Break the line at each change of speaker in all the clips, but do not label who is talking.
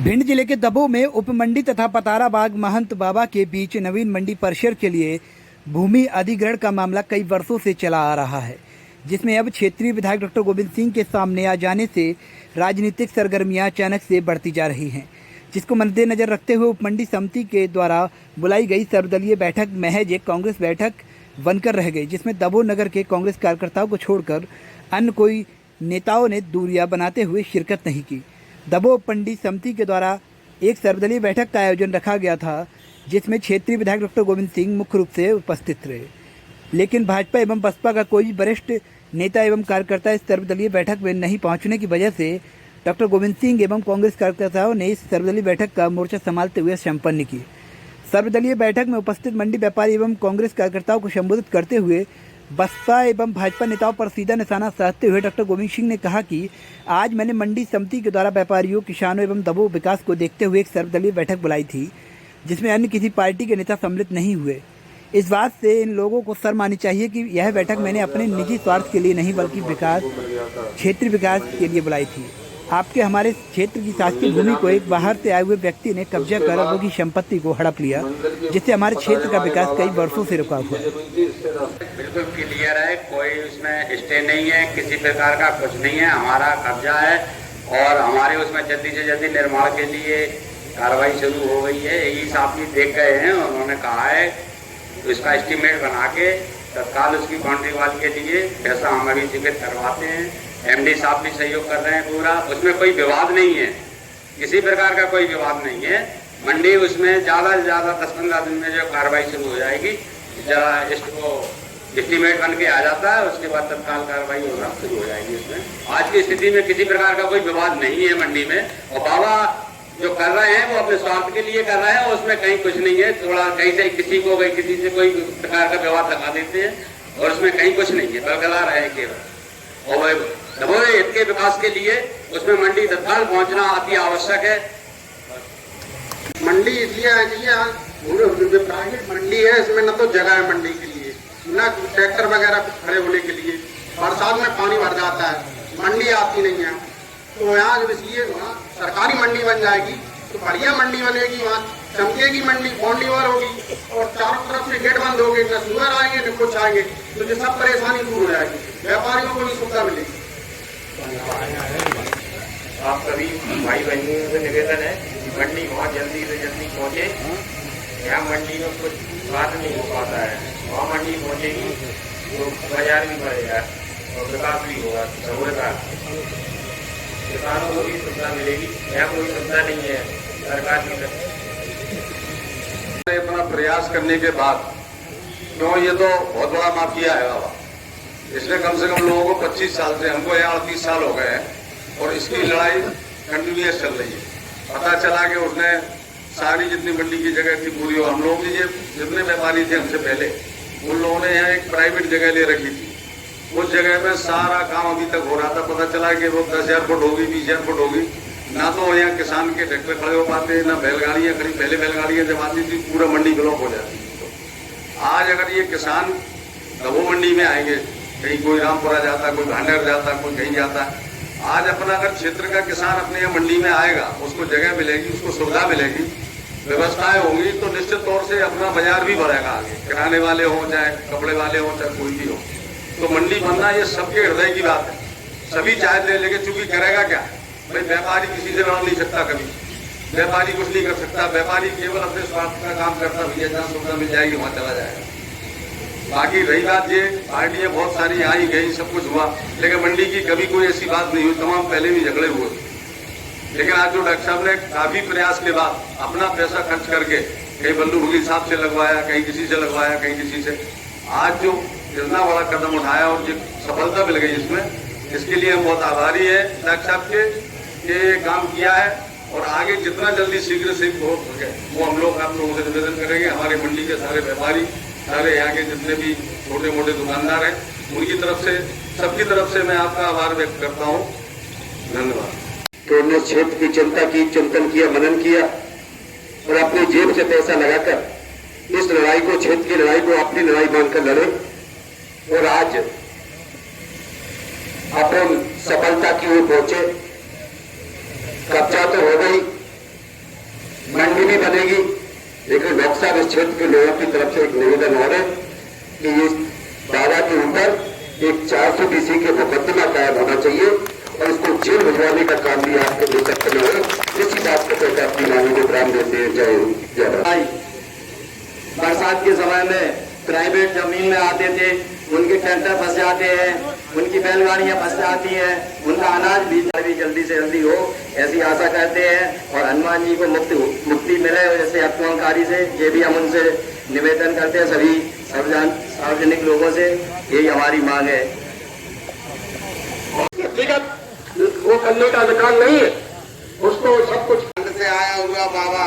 भिंड जिले के दबों में उपमंडी तथा पताराबाग महंत बाबा के बीच नवीन मंडी परिसर के लिए भूमि अधिग्रहण का मामला कई वर्षों से चला आ रहा है, जिसमें अब क्षेत्रीय विधायक डॉक्टर गोविंद सिंह के सामने आ जाने से राजनीतिक सरगर्मियां अचानक से बढ़ती जा रही हैं, जिसको मद्देनजर रखते हुए उपमंडी समिति के द्वारा बुलाई गई सर्वदलीय बैठक महज एक कांग्रेस बैठक बनकर रह गई, जिसमें दबों नगर के कांग्रेस कार्यकर्ताओं को छोड़कर अन्य कोई नेताओं ने दूरियां बनाते हुए शिरकत नहीं की। दबों उपमंडी समिति के द्वारा एक सर्वदलीय बैठक का आयोजन रखा गया था, जिसमें क्षेत्रीय विधायक डॉक्टर गोविंद सिंह मुख्य रूप से उपस्थित रहे, लेकिन भाजपा एवं बसपा का कोई वरिष्ठ नेता एवं कार्यकर्ता इस सर्वदलीय बैठक में नहीं पहुंचने की वजह से डॉक्टर गोविंद सिंह एवं कांग्रेस कार्यकर्ताओं ने इस सर्वदलीय बैठक का मोर्चा संभालते हुए संपन्न की। सर्वदलीय बैठक में उपस्थित मंडी व्यापारी एवं कांग्रेस कार्यकर्ताओं को संबोधित करते हुए बसपा एवं भाजपा नेताओं पर सीधा निशाना साधते हुए डॉक्टर गोविंद सिंह ने कहा कि आज मैंने मंडी समिति के द्वारा व्यापारियों, किसानों एवं दबों विकास को देखते हुए एक सर्वदलीय बैठक बुलाई थी, जिसमें अन्य किसी पार्टी के नेता सम्मिलित नहीं हुए। इस बात से इन लोगों को शर्म आनी चाहिए कि यह बैठक मैंने अपने निजी स्वार्थ के लिए नहीं बल्कि क्षेत्रीय विकास के लिए बुलाई थी। आपके हमारे क्षेत्र की शासकीय भूमि को एक बाहर से आए हुए व्यक्ति ने कब्जा कर अरबों की संपत्ति को हड़प लिया, जिससे हमारे क्षेत्र का विकास कई वर्षों से रुका हुआ है।
बिल्कुल क्लियर है, कोई उसमें स्टे नहीं है, किसी प्रकार का कुछ नहीं है, हमारा कब्जा है और हमारे उसमें जल्दी से जल्दी निर्माण के लिए कार्रवाई शुरू हो गई है। यही साहब भी देख गए हैं, उन्होंने कहा है तो इसका एस्टीमेट बना के तत्काल उसकी बाउंड्री वाल के लिए पैसा हम अभी जिक्र करवाते हैं। एमडी साहब भी सहयोग कर रहे हैं पूरा, उसमें कोई विवाद नहीं है, किसी प्रकार का कोई विवाद नहीं है। मंडी उसमें ज़्यादा से ज़्यादा 10-15 दिन में जो कार्रवाई शुरू हो जाएगी, जरा इसको एस्टीमेट बन के आ जाता है, उसके बाद तत्काल कार्रवाई होना शुरू हो जाएगी। इसमें आज की स्थिति में किसी प्रकार का कोई विवाद नहीं है मंडी में, और बाबा जो कर रहे हैं वो अपने स्वार्थ के लिए कर रहे हैं, उसमें कहीं कुछ नहीं है। थोड़ा कहीं से किसी को किसी से कोई प्रकार का विवाद लगा देते हैं और उसमें कहीं कुछ नहीं है, बरकरार है केवल। और दबों हित के विकास के लिए उसमें मंडी तत्काल पहुंचना अति आवश्यक है।
मंडी इसलिए है कि प्राइवेट मंडी है, इसमें न तो जगह है मंडी के लिए, न ट्रैक्टर वगैरह खड़े होने के लिए, बरसात में पानी भर जाता है, मंडी आती नहीं है। तो यहाँ जब इसलिए वहाँ सरकारी मंडी बन जाएगी तो बढ़िया मंडी बनेगी, वहाँ चमकेगी मंडी, बाउंड्री वाल होगी और चारों तरफ से गेट बंद होंगे, न सुअर आएंगे न कुछ आएंगे, तो ये सब परेशानी दूर हो जाएगी, व्यापारियों को भी सुविधा मिलेगी।
आप सभी भाई बहनों से निवेदन है कि मंडी बहुत जल्दी से जल्दी पहुँचे। यहाँ मंडी में कुछ बात नहीं हो पाता है, वहाँ मंडी पहुँचेगी तो बाजार भी बढ़ेगा और विकास भी होगा, सबका किसानों को भी सुविधा मिलेगी। यहाँ कोई सुविधा नहीं है सरकार की तरफ।
अपना प्रयास करने के बाद, क्यों ये तो बहुत बड़ा माफिया है बाबा, इसने कम से कम लोगों को 25 साल से, हमको यहाँ 38 साल हो गए हैं और इसकी लड़ाई कंटिन्यूस चल रही है। पता चला कि उसने सारी जितनी मंडी की जगह थी पूरी, और हम लोग जितने व्यापारी थे हमसे पहले, उन लोगों ने यहाँ एक प्राइवेट जगह ले रखी थी। उस जगह में सारा काम अभी तक हो रहा था। पता चला कि वो 10,000 फुट होगी, 20,000 फुट होगी, ना तो यहाँ किसान के ट्रैक्टर खड़े हो पाते, ना बैलगाड़ियाँ खड़ी। पहले बैलगाड़ियाँ जब आती थी पूरा मंडी ब्लॉक हो जाती थी। आज अगर ये किसान दबों मंडी में आएंगे, कहीं कोई रामपुरा जाता, कोई भांडेर जाता, कोई कहीं जाता, आज अपना अगर क्षेत्र का किसान अपने यहाँ मंडी में आएगा, उसको जगह मिलेगी, उसको सुविधा मिलेगी, व्यवस्थाएं होंगी, तो निश्चित तौर से अपना बाजार भी बढ़ेगा आगे। किराने वाले हों, चाहे कपड़े वाले हों, चाहे कोई भी हो, तो मंडी बनना ये सबके हृदय की बात है। सभी चाहते हैं, लेकिन चूंकि करेगा क्या भाई, व्यापारी किसी से लड़ नहीं सकता, कभी व्यापारी कुछ नहीं कर सकता। व्यापारी केवल अपने स्वार्थ का काम करता, भैया जहाँ सुविधा मिल जाएगी वहाँ चला जाएगा। बाकी रही बात, ये पार्टियां बहुत सारी आई गई, सब कुछ हुआ, लेकिन मंडी की कभी कोई ऐसी बात नहीं हुई। तमाम पहले भी झगड़े हुए, लेकिन आज जो डॉक्टर साहब ने काफी प्रयास के बाद अपना पैसा खर्च करके, कहीं बल्लू भुगी साहब से लगवाया, कहीं किसी से लगवाया, कहीं किसी से, आज जो इतना बड़ा कदम उठाया और जो सफलता मिल गई इसमें, इसके लिए हम बहुत आभारी है डॉक्टर साहब के, ये काम किया है। और आगे जितना जल्दी शीघ्र से हो सके वो हम लोग आप लोगों से निवेदन करेंगे। हमारे मंडी के सारे व्यापारी, सारे यहाँ के जितने भी छोटे मोटे दुकानदार हैं, उनकी तरफ से, सबकी तरफ से मैं आपका आभार व्यक्त करता हूँ। धन्यवाद।
तो उन्होंने क्षेत्र की चिंता की, चिंतन किया, मनन किया और अपनी जेब से पैसा लगाकर इस लड़ाई को, क्षेत्र की लड़ाई को अपनी लड़ाई मानकर लड़े और आज अपन सफलता की ओर पहुंचे। कब्जा तो हो गई, मंडी भी बनेगी, लेकिन डॉक्टर साहब इस क्षेत्र के लोगों की तरफ से एक निवेदन और है कि इस बाबा के ऊपर एक 400 BC के मुकदमा कायम होना चाहिए और इसको जेल भिजवाने का काम भी आपके नेतृत्व में हो। इसी बात को कहकर अपनी मांगों को प्रारंभ देते हैं। जय भारत।
बरसात के समय में प्राइवेट जमीन में आते थे, उनके ट्रैक्टर फंस जाते हैं, उनकी बैलगाड़ियां फंस जाती हैं, उनका अनाज भी जल्दी से जल्दी हो, ऐसी आशा करते हैं और हनुमान जी को मुक्ति मिले जैसे आक्रमणकारी से। ये भी हम उनसे निवेदन करते हैं, सभी सार्वजनिक लोगों से, यही हमारी मांग है।
व्यक्तिगत वो करने का अधिकार नहीं है, उसको सब कुछ से आया हुआ बाबा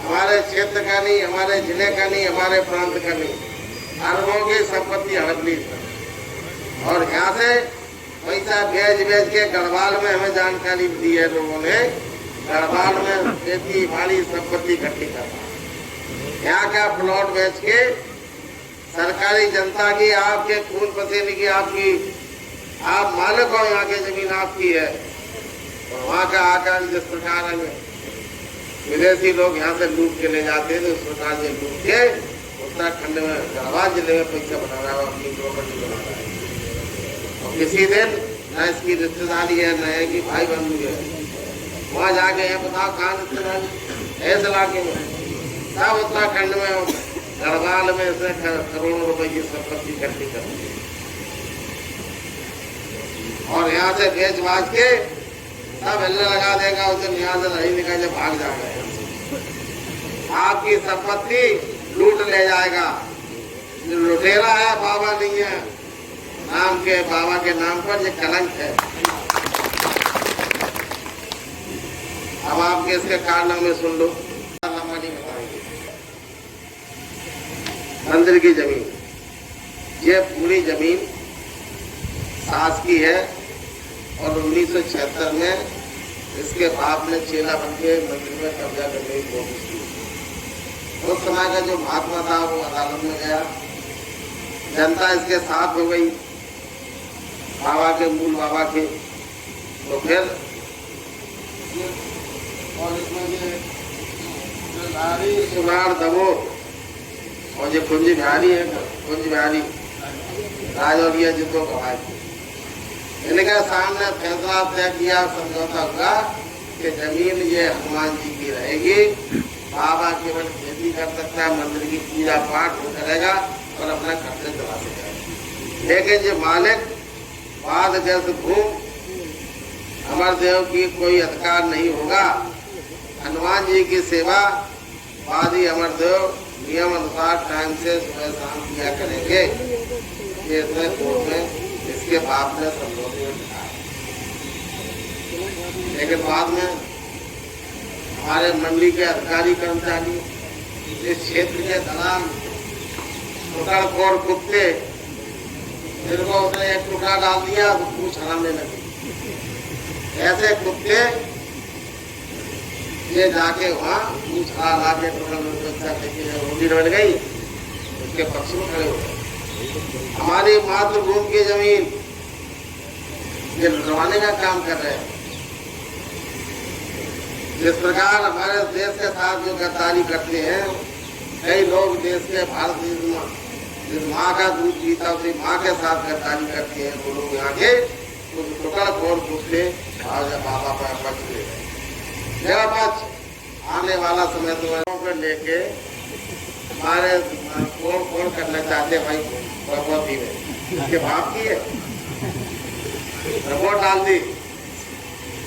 हमारे क्षेत्र का नहीं, हमारे जिले का नहीं, हमारे प्रांत का नहीं, अरबों की संपत्ति हड़प ली और यहाँ से पैसा भेज के गढ़वाल में हमें जानकारी दी है लोगों ने, गढ़वाल में खेती बाड़ी संपत्ति इकट्ठी करना, यहाँ का प्लॉट बेच के सरकारी जनता की, आपके खून पसीने की, आपकी, आप मालिक हो, यहाँ की जमीन आपकी है और वहाँ का आकर जिस प्रकार विदेशी लोग यहाँ से लूट के ले जाते हैं, तो उस प्रकार से लूट के उत्तराखंड में गढ़वाल जिले में पैसा बना रहा है, अपनी प्रॉपर्टी बना रहा है और किसी दिन न इसकी रिश्तेदारी है, न है कि भाई बंधु है, वहाँ जाके ये बताओ कहाँ रिश्तेदारी ऐसे इलाके में, सब उत्तराखंड में गढ़वाल में से करोड़ों रुपए की संपत्ति इकट्ठी कर और यहाँ से बेच बाज के सब हल्ला लगा देगा, उसे यहाँ से नहीं निकल भाग जाएगा, आपकी संपत्ति लूट ले जाएगा। लुटेरा है, बाबा नहीं है, नाम के बाबा के नाम पर ये कलंक है। अब आपके इसके कारनामे सुन लो, नहीं बताएंगे। मंदिर की जमीन, ये पूरी जमीन सास की है और 1976 में इसके बाप ने चेला बन के मंदिर में कब्जा करने की कोशिश की। उस समय का जो महात्मा था वो अदालत में गया, जनता इसके साथ हो गई, बाबा के, मूल बाबा के, तो फिर और इसमें ये सुनार दबो और ये कुंज बिहारी है, कुंज बिहारी राजौरिया जिनको गवाए, इनके सामने फैसला तय किया, समझौता हुआ कि जमीन ये हनुमान जी की रहेगी, बाबा केवल खेती कर सकता है, मंदिर की पूजा पाठ करेगा और अपना खर्चे चला सकेगा, लेकिन जो मालिक वाद ग्रस्त भूमि अमरदेव की कोई अधिकार नहीं होगा। हनुमान जी की सेवा वादी अमरदेव नियम अनुसार टाइम से सुबह शाम किया करेंगे, ये कोर्ट में इसके बाप ने समझौते में लिखा, लेकिन बाद में हमारे मंडी के अधिकारी कर्मचारी, इस क्षेत्र के दलाल, टुकड़खोर कुत्ते, जिनको उसने एक टुकड़ा डाल दिया तो पूछ हराने लगे, ऐसे कुत्ते ये जाके वहाँ पूछ हरा के टुकड़ा रोटी बढ़ गई, उसके पक्ष में खड़े हो गए। हमारी मातृभूमि की जमीन ये लुटवाने का काम कर रहे हैं। जिस प्रकार हमारे देश के साथ जो गद्दारी करते हैं, कई लोग देश के भारत जिस माँ का दूध पीता उसी माँ के साथ गद्दारी करते हैं, वो लोग यहाँ के टुकड़खोर कुत्ते बाबा पर बच ले मेरा बच आने वाला समय तो लेके हमारे कौन करना चाहते भाई प्रगति में उसके बाप की है, रिपोर्ट डाल दी।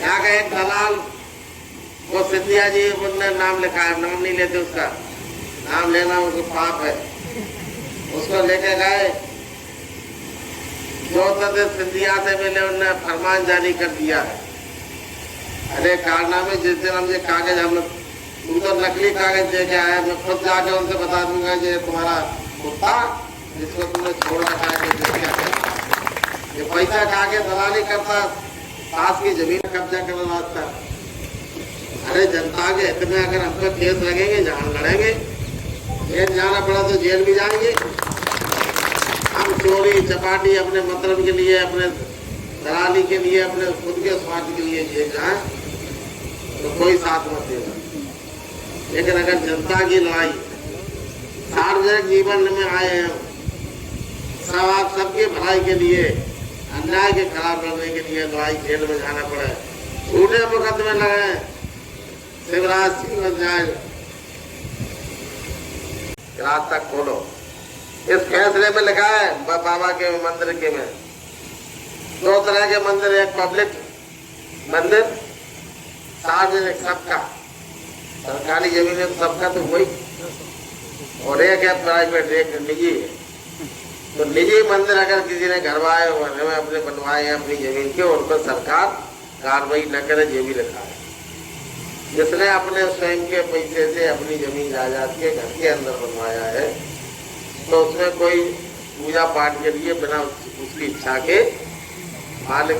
यहाँ का एक दलाल वो सिद्धिया जी, उनने नाम लिखा है, नाम नहीं लेते, उसका नाम लेना उसको पाप है, उसको लेके गए, जो सिद्धिया से मिले उनने फरमान जारी कर दिया है। अरे कारनामे जिस दिन हम ये कागज, हम तो नकली कागज दे के आए, मैं खुद जाके उनसे बता दूंगा ये तुम्हारा कुत्ता जिसको तुमने छोड़ा खा के ये पैसा खा के दलाली करता, पास की जमीन कब्जा करना लगता। अरे जनता के हित में अगर हम पे केस लगेंगे, जान लड़ेंगे, जेल जाना पड़ा तो जेल भी जाएंगे। हम चोरी चपाटी अपने मतलब के लिए, अपने दलाली के लिए, अपने खुद के स्वार्थ के लिए जेल जाए तो कोई साथ मत देगा। लेकिन अगर जनता की लड़ाई सार्वजनिक जीवन में आए हैं, सब आप सबके भलाई के लिए, अन्याय के खिलाफ लड़ने के लिए लड़ाई जेल में जाना पड़े, झूठे मुकदमे लगे, शिवराज सिंह बन जाए, रात तक खोलो। इस फैसले में लिखा है बाबा के मंदिर के में 2 तरह के मंदिर, एक पब्लिक मंदिर, सार्वजनिक सबका, सरकारी जमीन है सबका तो वही, और एक है प्राइवेट, एक निजी है। तो निजी मंदिर अगर किसी ने घरवाए में अपने बनवाए हैं अपनी जमीन के, उन पर सरकार कार्रवाई न करे, ये भी लिखा है। जिसने अपने स्वयं के पैसे से अपनी जमीन जायदाद के घर के अंदर बनवाया है, तो उसमें कोई पूजा पाठ के लिए बिना उसकी इच्छा के मालिक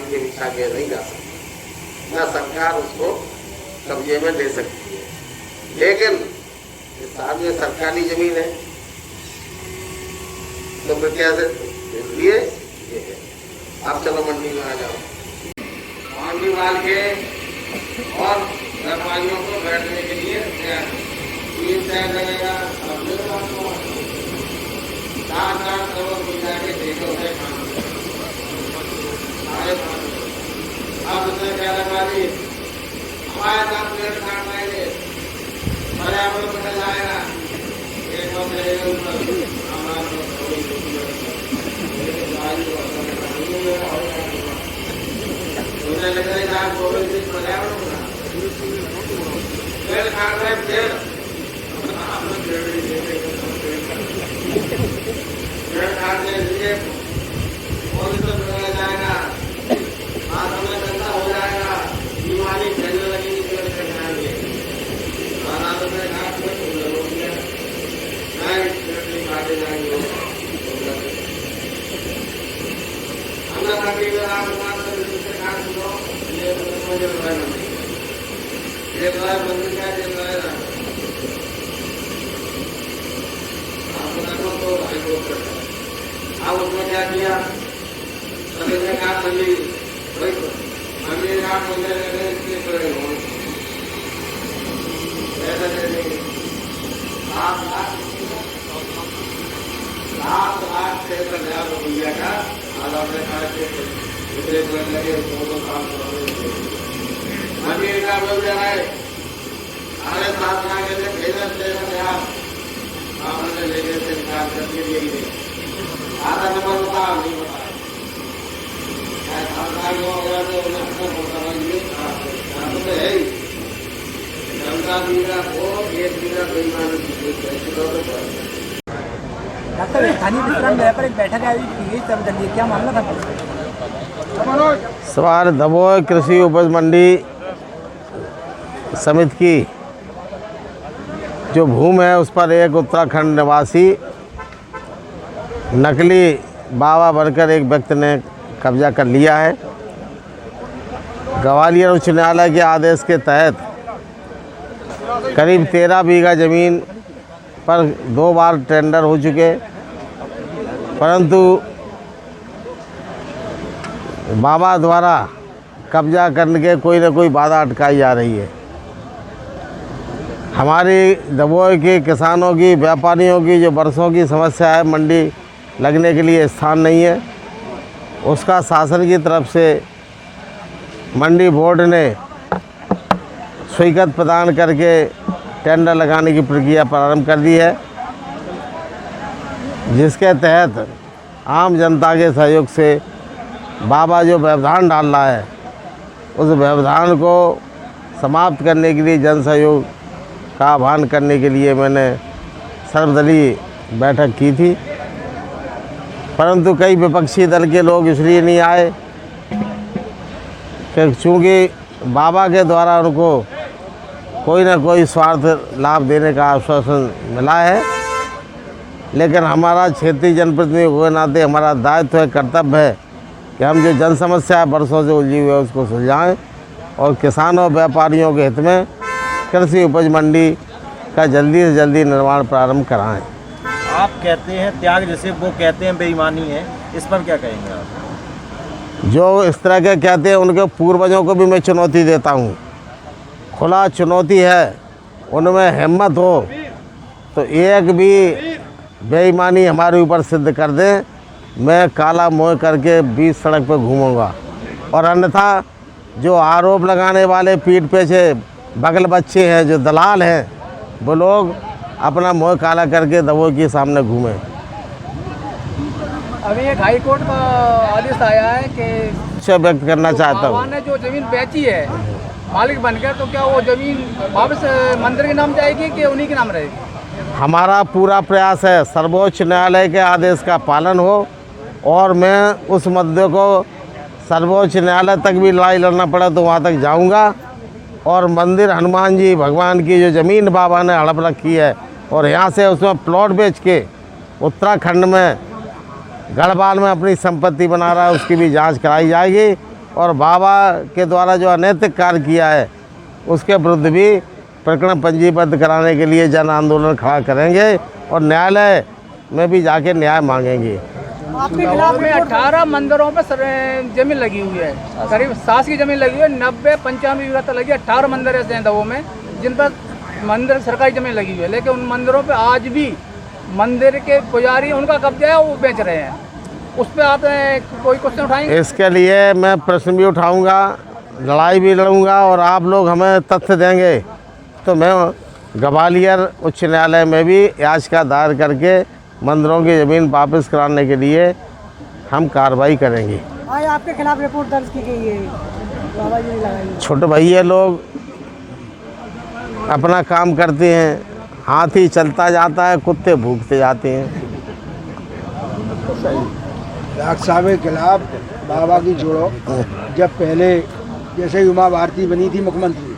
के इच्छा के नहीं जा सकता, न सरकार उसको कब्जे में ले सकती है। लेकिन इस सामने सरकारी जमीन है तो फिर कैसे, इसलिए ये है। आप चलो मंडी में आ जाओ, मंडी वाल के और व्यापारियों को बैठने के लिए 3 टाइम लगेगा, 4 करोड़ मिल जाके देखो है अब उसने क्या लगा दी, हमारे साथ पेड़ काट लाएंगे, पर्यावरण बदल जाएगा, एक मुझे लग रहा है गोविंद सिंह पर्यावरण पेड़ काट रहे, पेड़ काटने लिए जाएगा, समय गंदा हो जाएगा, बीमारी फैलने लगेगी, पेड़ कटाएंगे, काटे जाएंगे। मंदिर क्या चल रहा है, तो हाईकोर्ट करता है। अब उसने क्या किया, सभी काट मंदिर मंदिर काट मंदिर ऐसा नहीं, 7,63,000 रुपया का आज आपने कहा दूसरे पेड़ लगे, 2 साल मंदिर का बोल जा रहा है, 7.5 लाख के भेजा 13,000 आपने लेने से निकाल करके दिए, आधा नंबर बता नहीं बताया, हो गया तो है ही जनता बीघा को 1 बीघा बेईमानी।
डॉक्टर, स्थानीय विश्राम गृह पर एक बैठक आयोजित की गई, तब जल्दी क्या मामला था?
सवार दमोह कृषि उपज मंडी समिति की जो भूमि है उस पर एक उत्तराखंड निवासी नकली बाबा बनकर एक व्यक्ति ने कब्जा कर लिया है। ग्वालियर उच्च न्यायालय के आदेश के तहत करीब 13 बीघा ज़मीन पर 2 बार टेंडर हो चुके, परंतु बाबा द्वारा कब्जा करने के कोई न कोई बाधा अटकाई जा रही है। हमारी दमोह के किसानों की, व्यापारियों की जो बरसों की समस्या है, मंडी लगने के लिए स्थान नहीं है, उसका शासन की तरफ से मंडी बोर्ड ने स्वीकृति प्रदान करके टेंडर लगाने की प्रक्रिया प्रारंभ कर दी है, जिसके तहत आम जनता के सहयोग से बाबा जो व्यवधान डाल रहा है उस व्यवधान को समाप्त करने के लिए जन सहयोग का आह्वान करने के लिए मैंने सर्वदलीय बैठक की थी, परंतु कई विपक्षी दल के लोग इसलिए नहीं आए कि चूँकि बाबा के द्वारा उनको कोई ना कोई स्वार्थ लाभ देने का आश्वासन मिला है। लेकिन हमारा क्षेत्रीय जनप्रतिनिधि हुए नाते हमारा दायित्व है, कर्तव्य है कि हम जो जन समस्या बरसों से उलझी हुई है उसको सुलझाएं और किसानों और व्यापारियों के हित में कृषि उपज मंडी का जल्दी से जल्दी निर्माण प्रारंभ कराएं।
आप कहते हैं त्याग, जैसे वो कहते हैं बेईमानी है, इस पर क्या कहेंगे आप?
जो इस तरह के कहते हैं उनके पूर्वजों को भी मैं चुनौती देता हूँ, खुला चुनौती है उनमें हिम्मत हो तो एक भी बेईमानी हमारे ऊपर सिद्ध कर दें, मैं काला मोह करके बीच सड़क पर घूमूंगा। और अन्यथा जो आरोप लगाने वाले पीठ पीछे बगल बच्चे हैं, जो दलाल हैं, वो लोग अपना मोह काला करके दबों के सामने घूमें।
अभी एक हाई कोर्ट का आदेश आया है कि
इच्छा व्यक्त करना चाहता हूँ।
ने जो जमीन बेची है मालिक बनकर, तो क्या वो जमीन वापस मंदिर के नाम जाएगी कि उन्हीं के नाम रहेगी?
हमारा पूरा प्रयास है सर्वोच्च न्यायालय के आदेश का पालन हो, और मैं उस मुद्दे को सर्वोच्च न्यायालय तक भी लड़ाई लड़ना पड़ा तो वहाँ तक जाऊँगा। और मंदिर हनुमान जी भगवान की जो ज़मीन बाबा ने हड़प रखी है और यहाँ से उसमें प्लॉट बेच के उत्तराखंड में गढ़वाल में अपनी संपत्ति बना रहा है, उसकी भी जांच कराई जाएगी। और बाबा के द्वारा जो अनैतिक कार्य किया है उसके विरुद्ध भी प्रकरण पंजीबद्ध कराने के लिए जन आंदोलन खड़ा करेंगे और न्यायालय में भी जाके न्याय मांगेंगे।
आपके खिलाफ में 18 मंदिरों पर जमीन लगी हुई है, करीब 7 की जमीन लगी हुई है, 90-95 बीघा तक लगी है। 18 मंदिर ऐसे हैं दवों में जिन पर मंदिर सरकारी जमीन लगी हुई है, लेकिन उन मंदिरों पे आज भी मंदिर के पुजारी उनका कब्जा है, वो बेच रहे हैं। उस पर आप कोई क्वेश्चन उठाएंगे?
इसके लिए मैं प्रश्न भी उठाऊंगा, लड़ाई भी लड़ूंगा, और आप लोग हमें तथ्य देंगे तो मैं ग्वालियर उच्च न्यायालय में भी याचिका दायर करके मंदिरों की ज़मीन वापस कराने के लिए हम कार्रवाई करेंगे।
आज आपके खिलाफ रिपोर्ट दर्ज की गई है, बाबा जी ने लगाई।
छोटे भैया लोग अपना काम करते हैं, हाथी चलता जाता है, कुत्ते भूखते जाते हैं।
डॉक्टर साहब के खिलाफ बाबा की जोड़ो, जब पहले जैसे उमा भारती बनी थी मुख्यमंत्री,